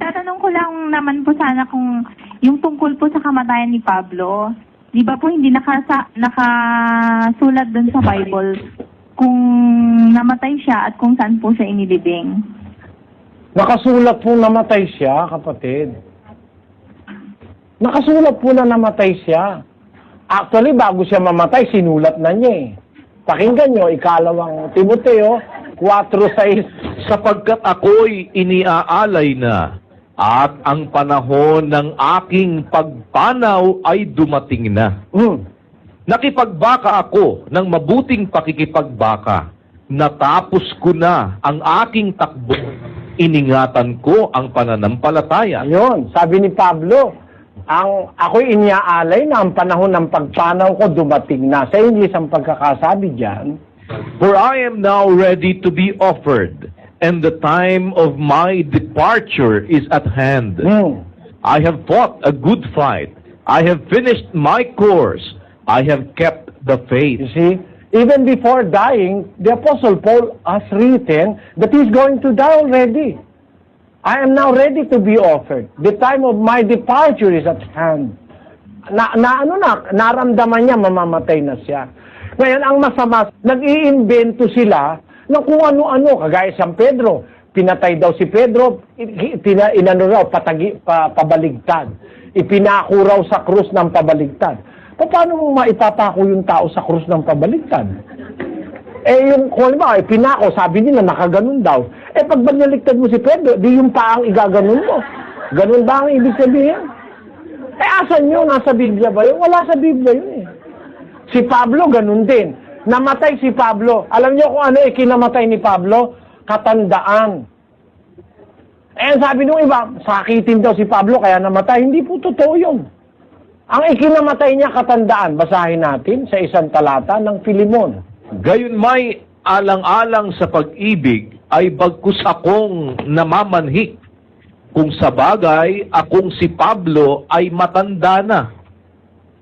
itatanong ko lang naman po sana kung yung tungkol po sa kamatayan ni Pablo, di ba po hindi nakasulat dun sa Bible kung namatay siya at kung saan po siya inilibing? Nakasulat po namatay siya, kapatid. Nakasulat po na namatay siya. Actually, bago siya mamatay, sinulat na niya eh. Pakinggan nyo, ikalawang Timoteo 4:6. Sapagkat ako'y iniaalay na at ang panahon ng aking pagpanaw ay dumating na. Nakipagbaka ako ng mabuting pakikipagbaka. Natapos ko na ang aking takbo. Iningatan ko ang pananampalataya. Ayun, sabi ni Pablo, ako'y iniaalay na ang panahon ng pagpanaw ko dumating na. Sa English ang pagkakasabi dyan, For I am now ready to be offered, and the time of my departure is at hand. I have fought a good fight. I have finished my course. I have kept the faith. you see, even before dying, the Apostle Paul has written that he's going to die already. I am now ready to be offered. The time of my departure is at hand. Naramdaman niya, mamamatay na siya. Ngayon, ang masama, nag-iimbento sila ng kung ano-ano, kagaya San Pedro. Pinatay daw si Pedro, pabaligtad. Ipinako raw sa krus ng pabaligtad. Paano mo maipapako yung tao sa krus ng pabaligtad? Yung, kung ba, pinako, sabi nila, nakaganon daw. Pag baliktad mo si Pedro, di yung paang igaganon mo. Ganon ba ang ibig sabihin? Asan yun? Nasa Biblia ba yun? Wala sa Biblia yun eh. Si Pablo, ganun din. Namatay si Pablo. Alam niyo kung ano kinamatay ni Pablo? Katandaan. Sabi nung iba, sakitin daw si Pablo kaya namatay. Hindi po totoo yun. Ang ikinamatay niya katandaan, basahin natin sa isang talata ng Filemon. Gayon may alang-alang sa pag-ibig ay bagkus akong namamanhik. Kung sa bagay, akong si Pablo ay matanda na.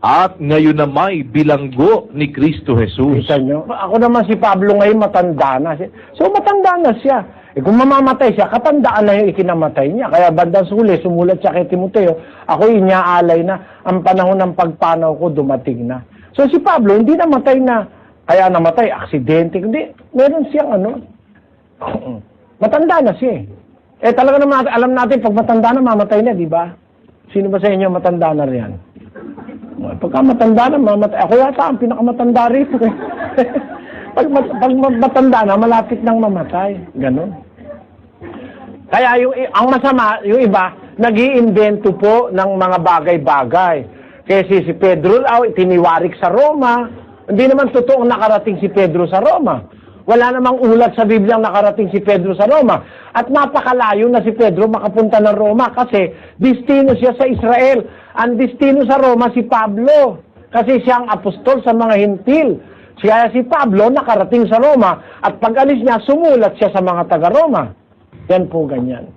At ngayon na may bilanggo ni Kristo Jesus. Kita nyo? Ako naman si Pablo ngayon matanda na siya. So matanda na siya. Kung mamamatay siya, katandaan na yung ikinamatay niya. Kaya bandang huli, sumulat siya kay Timoteo, ako inyaalay na ang panahon ng pagpanaw ko dumating na. So si Pablo, hindi namatay na, kaya namatay, aksidente. Hindi, meron siyang matanda na siya eh. Talaga naman, alam natin, pag matanda na, mamatay na, di ba? Sino ba sa inyo matanda na riyan? Pagka matanda na, mamatay. Ako yata ang pinakamatanda rito. pag matanda na, malapit nang mamatay. Ganon. Kaya ang masama, yung iba, nag-iimbento po ng mga bagay-bagay. Kasi si Pedro, tiniwarik sa Roma. Hindi naman totoong nakarating si Pedro sa Roma. Wala namang ulat sa Biblia nakarating si Pedro sa Roma. At napakalayo na si Pedro makapunta ng Roma kasi destino siya sa Israel. Ang destino sa Roma si Pablo kasi siya ang apostol sa mga Hintil. Kaya si Pablo nakarating sa Roma at pag alis niya, sumulat siya sa mga taga-Roma. Yan po ganyan.